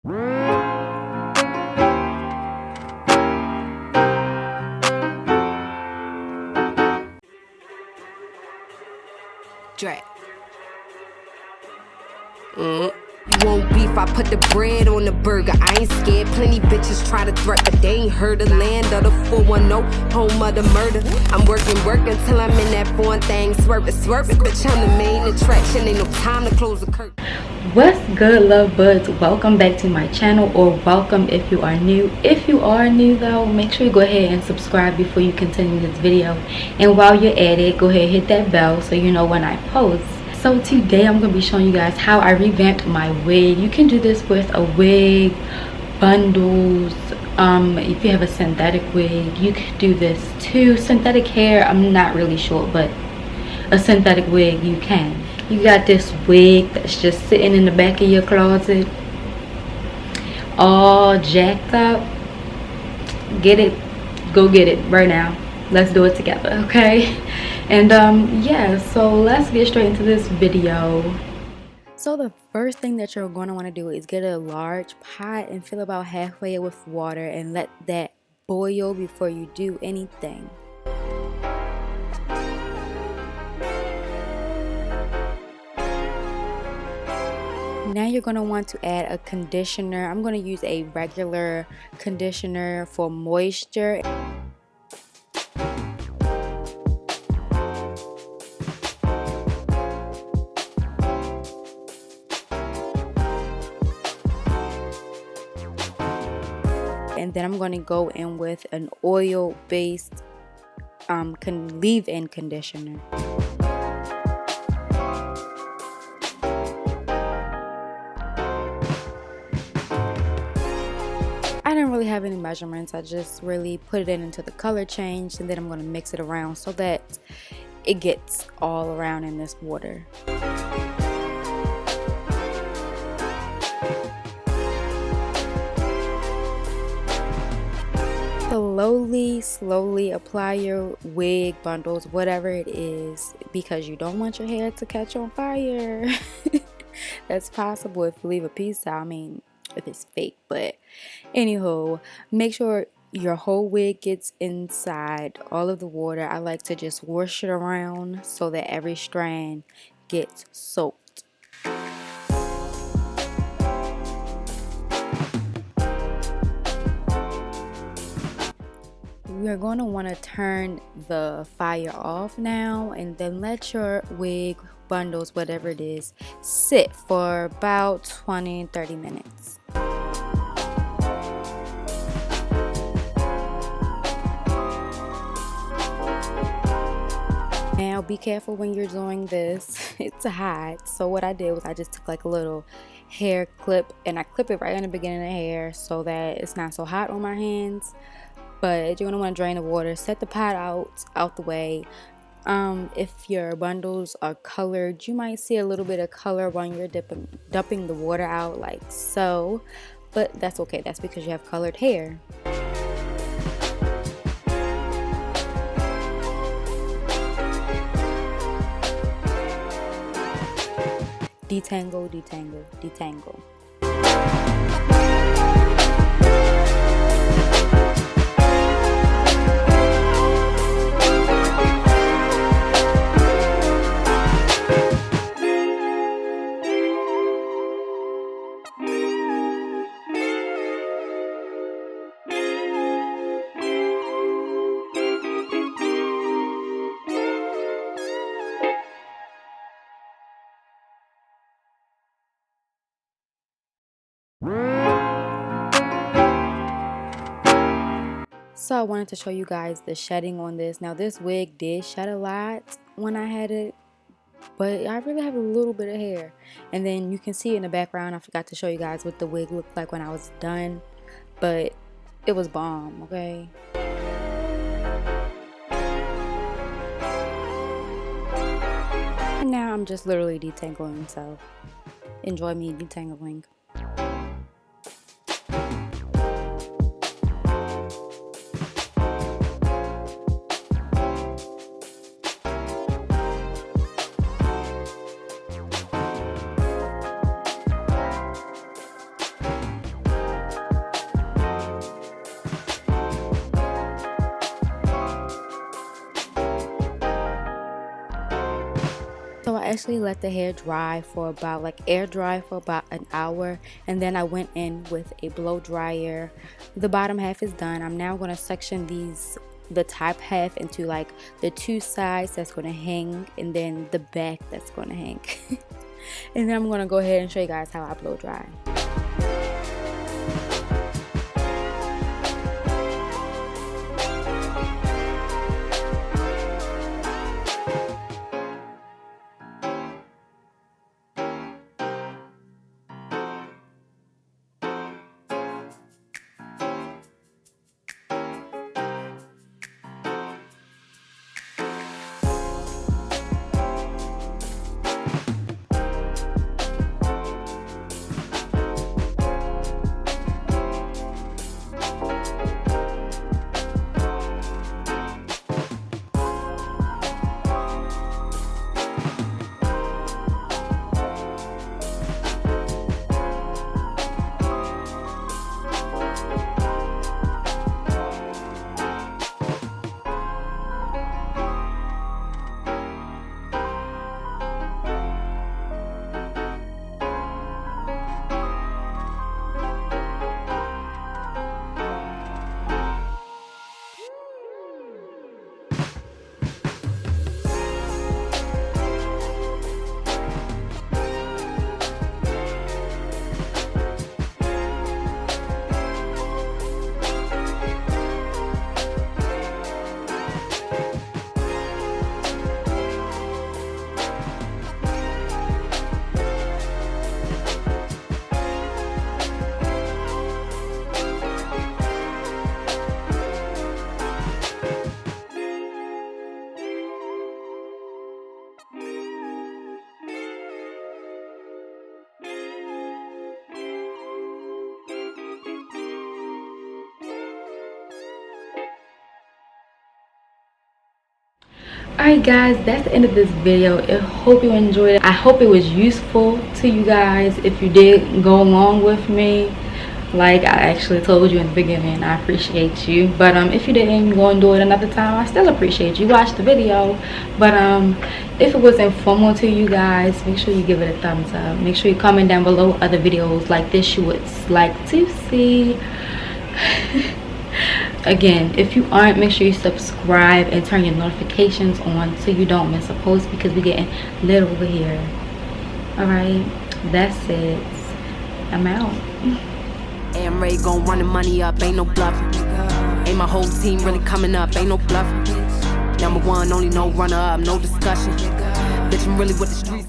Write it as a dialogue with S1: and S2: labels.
S1: Drake. You want beef, I put the bread on the burger. I ain't scared, plenty bitches try to threat, but they ain't heard the land of the 410, home of the murder. I'm working till I'm in that foreign thing, swerving, bitch, I'm the main attraction, ain't no time to close the curtain.
S2: What's good, love buds? Welcome back to my channel, or welcome if you are new. If you are new though, make sure you go ahead and subscribe before you continue this video, and while you're at it, go ahead and hit that bell so you know when I post. So today I'm going to be showing you guys how I revamped my wig. You can do this with a wig, bundles. If you have a synthetic wig, you can do this too. Synthetic hair, I'm not really sure, but a synthetic wig you can. You got this wig that's just sitting in the back of your closet, all jacked up. Get it, go get it right now. Let's do it together, okay? And yeah, so let's get straight into this video. So the first thing that you're going to want to do is get a large pot and fill about halfway with water and let that boil before you do anything. Now you're going to want to add a conditioner. I'm going to use a regular conditioner for moisture. And then I'm going to go in with an oil-based leave-in conditioner. I didn't really have any measurements. I just really put it into the color change, and then I'm going to mix it around so that it gets all around in this water. Slowly apply your wig, bundles, whatever it is, because you don't want your hair to catch on fire. That's possible if you leave a piece out. I mean, if it's fake, but anywho, make sure your whole wig gets inside all of the water. I like to just wash it around so that every strand gets soaked. You're going to want to turn the fire off now, and then let your wig, bundles, whatever it is, sit for about 20-30 minutes. Now be careful when you're doing this. It's hot, so what I did was I just took like a little hair clip and I clip it right in the beginning of the hair so that it's not so hot on my hands. But you're going to want to drain the water, set the pot out the way. If your bundles are colored, you might see a little bit of color when you're dumping the water out, like so, but that's okay. That's because you have colored hair. Detangle, detangle, detangle. So I wanted to show you guys the shedding on this. Now this wig did shed a lot when I had it, but I really have a little bit of hair. And then you can see in the background, I forgot to show you guys what the wig looked like when I was done, but it was bomb, okay? And now I'm just literally detangling, so enjoy me detangling. actually let the hair dry for about like air dry for about an hour, and then I went in with a blow dryer. The bottom half is done. I'm now going to section the top half into like the two sides that's going to hang, and then the back that's going to hang. And then I'm going to go ahead and show you guys how I blow dry. Alright guys, that's the end of this video. I hope you enjoyed it. I hope it was useful to you guys. If you did go along with me, like I actually told you in the beginning, I appreciate you. But if you didn't, go and do it another time. I still appreciate you. Watch the video. But if it was informational to you guys, make sure you give it a thumbs up. Make sure you comment down below other videos like this you would like to see. Again, if you aren't, make sure you subscribe and turn your notifications on so you don't miss a post, because we're getting lit over here. Alright, that's it. I'm out.
S1: And Ray gon' run the money up, ain't no bluffing. Ain't my whole team really coming up, ain't no bluffing. Number one, only no runner up, no discussion. Bitch, I'm really with the streets.